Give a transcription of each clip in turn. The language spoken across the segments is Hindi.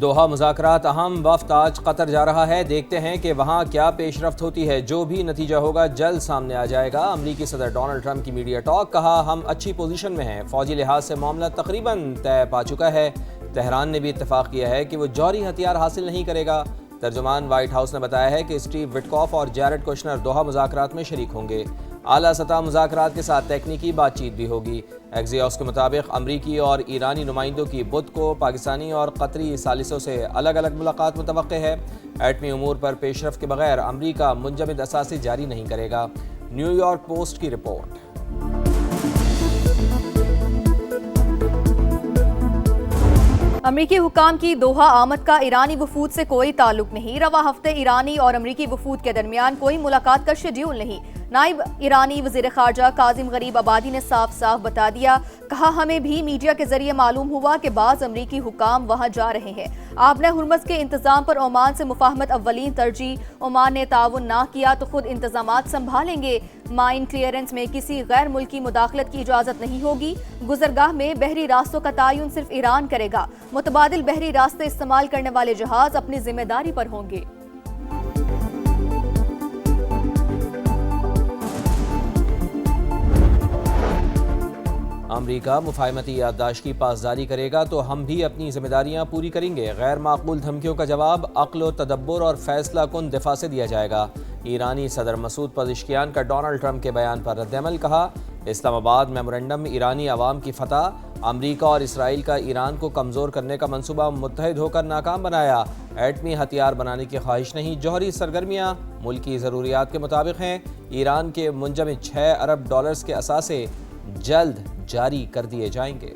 दोहा मुज़ाकरात अहम, वफ़द आज कतर जा रहा है। देखते हैं कि वहाँ क्या पेशरफ्त होती है। जो भी नतीजा होगा जल्द सामने आ जाएगा। अमरीकी सदर डोनाल्ड ट्रंप की मीडिया टॉक, कहा हम अच्छी पोजीशन में हैं, फौजी लिहाज से मामला तकरीबन तय पा चुका है। तेहरान ने भी इत्तेफाक किया है कि वो जौहरी हथियार हासिल नहीं करेगा। तर्जुमान वाइट हाउस ने बताया है कि स्टीव विटकॉफ और जैरेड कुशनर दोहा मुज़ाकरात में शरीक होंगे। आला सतह मुज़ाकरात के साथ तकनीकी बातचीत भी होगी। एक्सियोस के मुताबिक अमरीकी और ईरानी नुमाइंदों की बुध को पाकिस्तानी और कतरी सालिसों से अलग अलग मुलाकात मुतवक्के है। एटमी उमूर पर पेशरफ के बगैर अमरीका मुंजमद असासी जारी नहीं करेगा। न्यूयॉर्क पोस्ट की रिपोर्ट। अमरीकी हुकाम की दोहा आमद का ईरानी वफूद से कोई ताल्लुक नहीं। रवा हफ्ते ईरानी और अमरीकी वफूद के दरमियान कोई मुलाकात का शेड्यूल नहीं। नाइब ईरानी वज़ीर ख़ारजा काजिम गरीब आबादी ने साफ साफ बता दिया, कहा हमें भी मीडिया के जरिए मालूम हुआ कि बाज़ अमरीकी हुकाम वहाँ जा रहे हैं। आपने हुर्मज़ के इंतज़ाम पर ओमान से मुफाहमत अव्वलीन तरजीह। ओमान ने ताउन ना किया तो खुद इंतज़ामात संभालेंगे। माइन क्लियरेंस में किसी गैर मुल्की मुदाखलत की इजाज़त नहीं होगी। गुजरगाह में बहरी रास्तों का तयन सिर्फ ईरान करेगा। मुतबादिल बहरी रास्ते इस्तेमाल करने वाले जहाज अपनी जिम्मेदारी पर होंगे। अमरीका मुफाहमती याददाश्त की पासदारी करेगा तो हम भी अपनी जिम्मेदारियां पूरी करेंगे। गैर माकूल धमकियों का जवाब अक्ल तदब्बुर और फैसला कुन दिफा से दिया जाएगा। ईरानी सदर मसूद पज़ेश्कियान का डोनाल्ड ट्रंप के बयान पर रद्दअमल, कहा इस्लामाबाद मेमोरेंडम ईरानी अवाम की फतह। अमरीका और इसराइल का ईरान को कमज़ोर करने का मंसूबा मुत्तहिद होकर नाकाम बनाया। एटमी हथियार बनाने की ख्वाहिश नहीं, जौहरी सरगर्मियाँ मुल्की ज़रूरियात के मुताबिक हैं। ईरान के मुंजमद $6 अरब के असासे जल्द जारी कर दिए जाएंगे।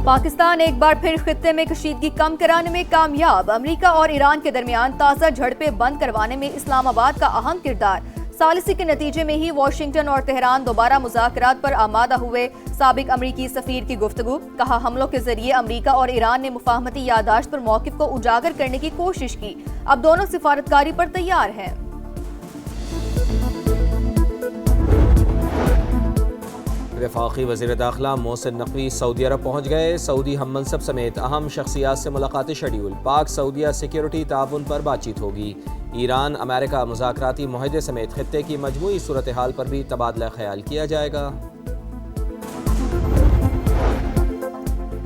पाकिस्तान एक बार फिर खित्ते में कशीदगी कम कराने में कामयाब। अमरीका और ईरान के दरमियान ताज़ा झड़पें बंद करवाने में इस्लामाबाद का अहम किरदार। सालिसी के नतीजे में ही वाशिंगटन और तेहरान दोबारा मुज़ाकरात पर आमादा हुए। साबिक अमरीकी सफीर की गुफ्तगू, कहा हमलों के जरिए अमरीका और ईरान ने मुफाहमती यादाश्त पर मौक़िफ़ को उजागर करने की कोशिश की। अब दोनों सिफारतकारी पर तैयार हैं। वफाकी वज़ीर दाखिला मोहसिन नकवी सऊदी अरब पहुँच गए। सऊदी हम मनसब समेत अहम शख्सियात से मुलाकाती शेड्यूल। पाक सऊदिया सिक्योरिटी ताउन पर बातचीत होगी। ईरान अमेरिका मुज़ाकराती मुआहदे समेत खित्ते की मजमूई सूरत हाल पर भी तबादला ख्याल किया जाएगा।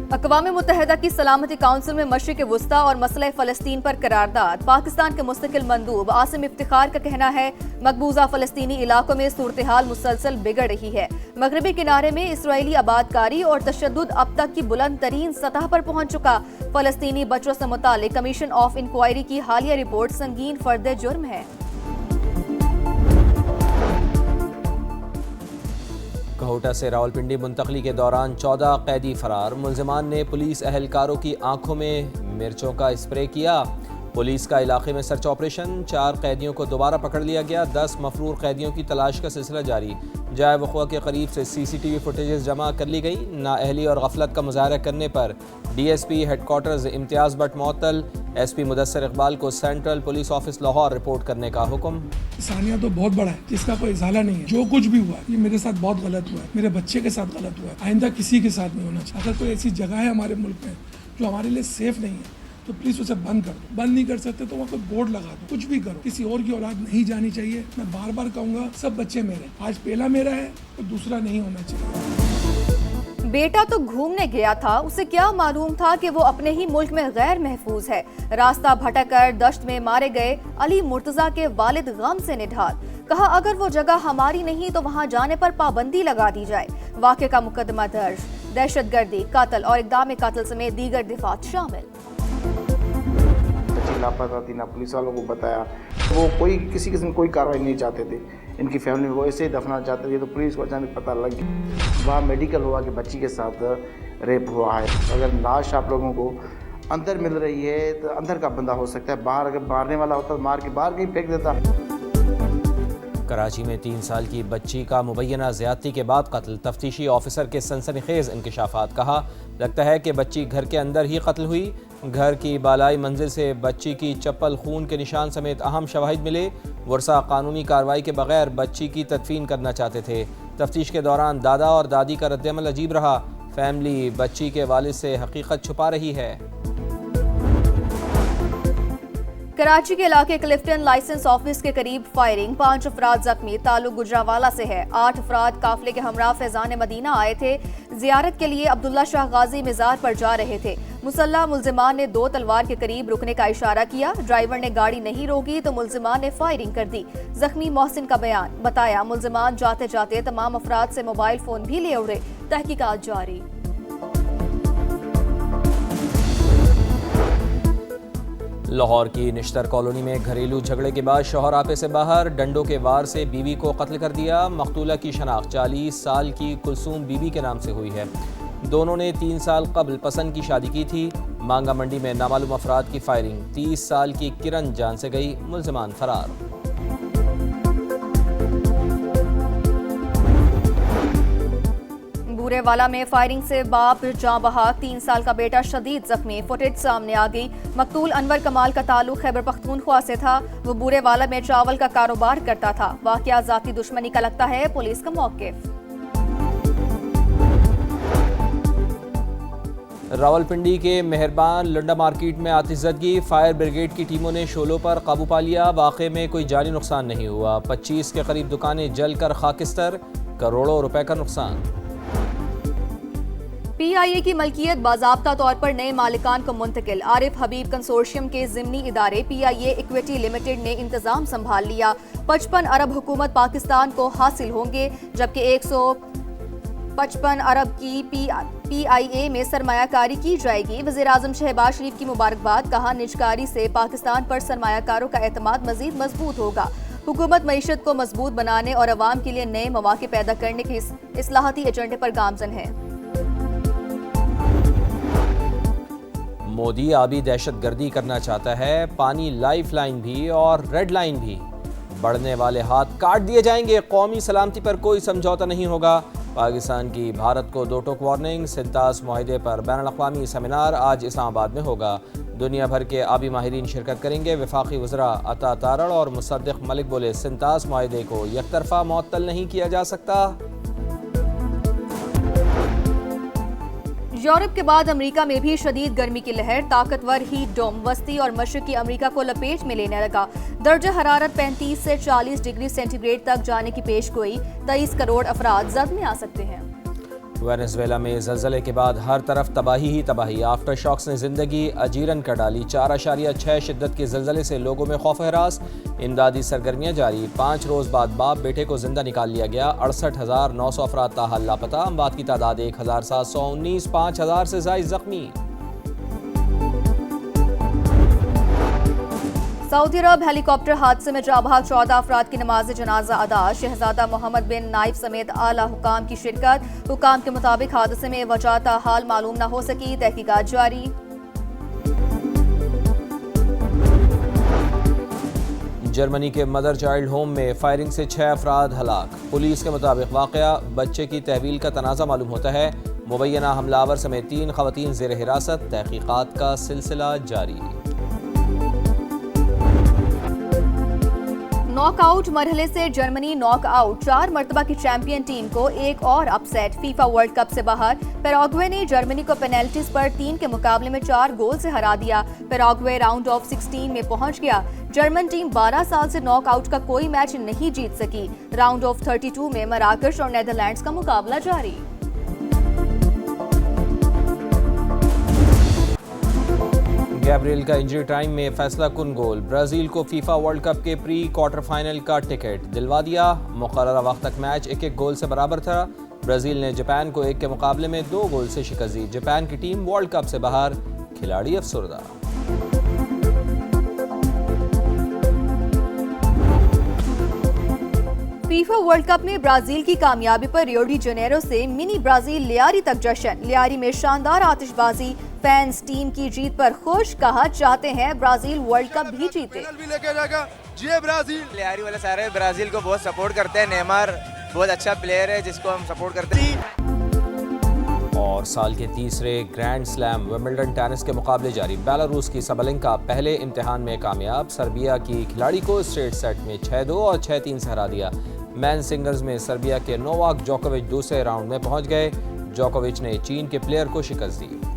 अक़वाम मुत्तहिदा की सलामती काउंसिल में मशरिक़ वुस्ता और मसला फ़लस्तीन पर करारदाद। पाकिस्तान के मुस्तकिल मंदूब आसिम इफ्तिखार का कहना है, मकबूजा फ़लस्तीनी इलाकों में सूरत हाल मुसलसल बिगड़ रही है। मगरबी किनारे में इसराइली आबादकारी और तशद्दुद अब तक की बुलंद तरीन सतह पर पहुँच चुका। फ़लस्तीनी बच्चों से मुतालिक कमीशन ऑफ इंक्वायरी की हालिया रिपोर्ट संगीन फर्द जुर्म है। कहोटा से रावलपिंडी मुंतकली के दौरान 14 कैदी फरार। मुलजिमान ने पुलिस अहलकारों की आंखों में मिर्चों का स्प्रे किया। पुलिस का इलाके में सर्च ऑपरेशन। 4 कैदियों को दोबारा पकड़ लिया गया। 10 मफरूर कैदियों की तलाश का सिलसिला जारी। जाए वक़ुआ के करीब से CCTV फुटेजेस जमा कर ली गई। नाअहली और गफलत का मुजाहरा करने पर DSP हेडक्वार्टर्स इम्तियाज़ बट मुअत्तल। SP मुदस्सिर इकबाल को central police office Lahore report करने का हुक्म। सानिया तो बहुत बड़ा है, जिसका कोई इजाला नहीं है। जो कुछ भी हुआ ये मेरे साथ बहुत गलत हुआ है, मेरे बच्चे के साथ गलत हुआ है। आइंदा किसी के साथ नहीं होना चाहिए। अगर कोई ऐसी जगह है हमारे मुल्क में जो हमारे लिए सेफ नहीं है तो प्लीज़ उसे बंद कर दो। बंद नहीं कर सकते तो वहाँ कोई बोर्ड लगा दो, कुछ भी करो। किसी और की औलाद नहीं जानी चाहिए। मैं बार बार कहूँगा, सब बच्चे मेरे। आज पहला मेरा है तो दूसरा नहीं होना चाहिए। बेटा तो घूमने गया था, उसे क्या मालूम था कि वो अपने ही मुल्क में गैर महफूज है। रास्ता भटक कर दश्त में मारे गए अली मुर्तजा के वालिद गम से निढाल। कहा अगर वो जगह हमारी नहीं तो वहाँ जाने पर पाबंदी लगा दी जाए। वाक़े का मुकदमा दर्ज। दहशतगर्दी, कत्ल और इक़दाम कत्ल समेत दीगर दिफात शामिल। लापता थी, ना पुलिस वालों को बताया। वो कोई किसी किस्म कोई कार्रवाई नहीं चाहते थे। इनकी फैमिली वो ऐसे ही दफना चाहते थे, तो पुलिस को अचानक पता लग गया। वहाँ मेडिकल हुआ कि बच्ची के साथ रेप हुआ है। अगर लाश आप लोगों को अंदर मिल रही है तो अंदर का बंदा हो सकता है। बाहर अगर मारने वाला होता तो मार के बाहर कहीं फेंक देता। कराची में 3 साल की बच्ची का मुबैना ज़्यादती के बाद कत्ल। तफ्तीशी ऑफिसर के सनसनीखेज इंकशाफात। कहा लगता है कि बच्ची घर के अंदर ही कत्ल हुई। घर की बालाई मंजिल से बच्ची की चप्पल, खून के निशान समेत अहम शवाहिद मिले। वर्सा कानूनी कार्रवाई के बगैर बच्ची की तदफीन करना चाहते थे। तफ्तीश के दौरान दादा और दादी का रद्दअमल अजीब रहा। फैमिली बच्ची के वालिद से हकीकत छुपा रही है। कराची के इलाके क्लिफ्टन लाइसेंस ऑफिस के करीब फायरिंग, 5 अफराद जख्मी, ताल्लुक गुजरावाला से है। 8 अफराद काफिले के हमरा फैजान मदीना आए थे। जियारत के लिए अब्दुल्ला शाह गाजी मज़ार पर जा रहे थे। मुसल्ला मुल्जिमान ने 2 तलवार के करीब रुकने का इशारा किया। ड्राइवर ने गाड़ी नहीं रोकी तो मुल्जिमान ने फायरिंग कर दी। जख्मी मोहसिन का बयान, बताया मुल्जिमान जाते जाते तमाम अफराद से मोबाइल फोन भी ले उड़े। तहकीकात जारी। लाहौर की निश्तर कॉलोनी में घरेलू झगड़े के बाद शौहर आपे से बाहर, डंडों के वार से बीवी को कत्ल कर दिया। मकतूला की शनाख्त 40 साल की कुलसूम बीबी के नाम से हुई है। दोनों ने 3 साल कबल पसंद की शादी की थी। मांगा मंडी में नामालूम अफराद की फायरिंग, 30 साल की किरण जान से गई, मुल्जिमान फरार। बूरेवाला में फायरिंग से बाप जाँ बहा, 3 साल का बेटा शदीद जख्मी, फुटेज सामने आ गई। मकतूल अनवर कमाल का ताल्लुक खैबर पख्तूनख्वा से था। वो बूरेवाला में चावल का कारोबार करता था। वाकया जाती दुश्मनी का लगता है, पुलिस का मौक़िफ़। रावलपिंडी के मेहरबान लंडा मार्केट में आतिशज़दगी, फायर ब्रिगेड की टीमों ने शोलों पर काबू पा लिया। वाक़े में कोई जानी नुकसान नहीं हुआ। 25 के करीब दुकानें जलकर खाकिस्तर, करोड़ों रुपए का नुकसान। PIA की मलकियत बाज़ाब्ता तौर पर नए मालिकान को मुंतकिल। आरिफ हबीब कंसोर्शियम के ज़िमनी इदारे PIA इक्विटी लिमिटेड ने इंतजाम संभाल लिया। 55 अरब हुकूमत पाकिस्तान को हासिल होंगे, जबकि 155 अरब की PIA में सरमायाकारी की जाएगी। वज़ीर-ए-आज़म शहबाज शरीफ की मुबारकबाद, कहा निजकारी से पाकिस्तान पर सरमायाकारों का एतमाद मज़ीद मजबूत होगा। हुकूमत मईशत को मजबूत बनाने और अवाम के लिए नए मौके पैदा करने के इस्लाहती एजेंडे पर गामजन है। मोदी आबी दहशतगर्दी करना चाहता है, पानी लाइफ लाइन भी और रेड लाइन भी। बढ़ने वाले हाथ काट दिए जाएंगे, कौमी सलामती पर कोई समझौता नहीं होगा। पाकिस्तान की भारत को 2 टोक वार्निंग। सिंतास मुआहदे पर बैनुल-अक़वामी सेमिनार आज इस्लामाबाद में होगा। दुनिया भर के आबी माहिरीन शिरकत करेंगे। वफाकी वज़रा अता तारड़ और मुसद्दिक़ मलिक बोले, सिंतास मुआहदे को यकतरफा मुअत्तल नहीं किया जा सकता। यूरोप के बाद अमेरिका में भी शदीद गर्मी की लहर, ताकतवर हीट डोम वस्ती और मशरकी अमेरिका को लपेट में लेने लगा। दर्जा हरारत 35 से 40 डिग्री सेंटीग्रेड तक जाने की पेशगोई। 23 करोड़ अफराद जद में आ सकते हैं। वेनेजुएला में ज़लज़ले के बाद हर तरफ तबाही ही तबाही। आफ्टर शॉक्स ने जिंदगी अजीरन कर डाली। 4.6 शिद्दत के ज़लज़ले से लोगों में खौफ हरास। इमदादी सरगर्मियाँ जारी। 5 रोज़ बाद बाप बेटे को जिंदा निकाल लिया गया। 68,900 अफराद ताहाल लापता। अमवात की तादाद 1,719, 5,000 से ज़ायद जख्मी। सऊदी अरब हेलीकॉप्टर हादसे में जाँ बहक 14 अफराद की नमाज जनाजा अदा। शहजादा मोहम्मद बिन नाइफ समेत आला हुकाम की शिरकत। हुकाम के मुताबिक हादसे में वजह ताहाल मालूम न हो सकी, तहकीकात जारी। जर्मनी के मदर चाइल्ड होम में फायरिंग से 6 अफराद हलाक। पुलिस के मुताबिक वाक़या बच्चे की तहवील का तनाज़ा मालूम होता है। मुबैना हमलावर समेत 3 ख़वातीन ज़ेर हिरासत। तहकीकात का सिलसिला जारी। नॉकआउट मरहले से जर्मनी नॉकआउट। 4 मरतबा की चैंपियन टीम को एक और अपसेट। फीफा वर्ल्ड कप से बाहर। पैराग्वे ने जर्मनी को पेनल्टीज पर 3 के मुकाबले में 4 गोल से हरा दिया। पैराग्वे राउंड ऑफ 16 में पहुंच गया। जर्मन टीम 12 साल से नॉकआउट का कोई मैच नहीं जीत सकी। राउंड ऑफ 32 में मराकश और नेदरलैंड्स का मुकाबला जारी। गैब्रियल का इंजरी टाइम में फैसला कुन गोल। ब्राजील को फीफा वर्ल्ड कप के प्री क्वार्टर फाइनल का टिकट दिलवा दिया। मुकर्ररा वक्त तक मैच 1-1 गोल से बराबर था। ब्राजील ने जापान को 1 के मुकाबले में 2 गोल से शिकस्त दी। जापान की टीम वर्ल्ड कप से बाहर, खिलाड़ी अफसरदा। फीफा वर्ल्ड कप में ब्राजील की कामयाबी पर रियो डी जेनेरो से मिनी ब्राजील लियारी तक जश्न। लियारी में शानदार आतिशबाजी। फैंस टीम की जीत पर खुश, कहा चाहते हैं ब्राजील वर्ल्ड कप भी जीते। लियारी वाले सारे ब्राजील को बहुत सपोर्ट करते हैं। नेमार बहुत अच्छा प्लेयर है जिसको हम सपोर्ट करते हैं। और साल के तीसरे ग्रैंड स्लैम विंबलडन टेनिस के मुकाबले जारी। बेलारूस की सबलेंका पहले इम्तिहान में कामयाब। सर्बिया की खिलाड़ी को स्ट्रेट सेट में 6-2 और 6-3 से हरा दिया। मैन सिंगल्स में सर्बिया के नोवाक जोकोविच दूसरे राउंड में पहुंच गए। जोकोविच ने चीन के प्लेयर को शिकस्त दी।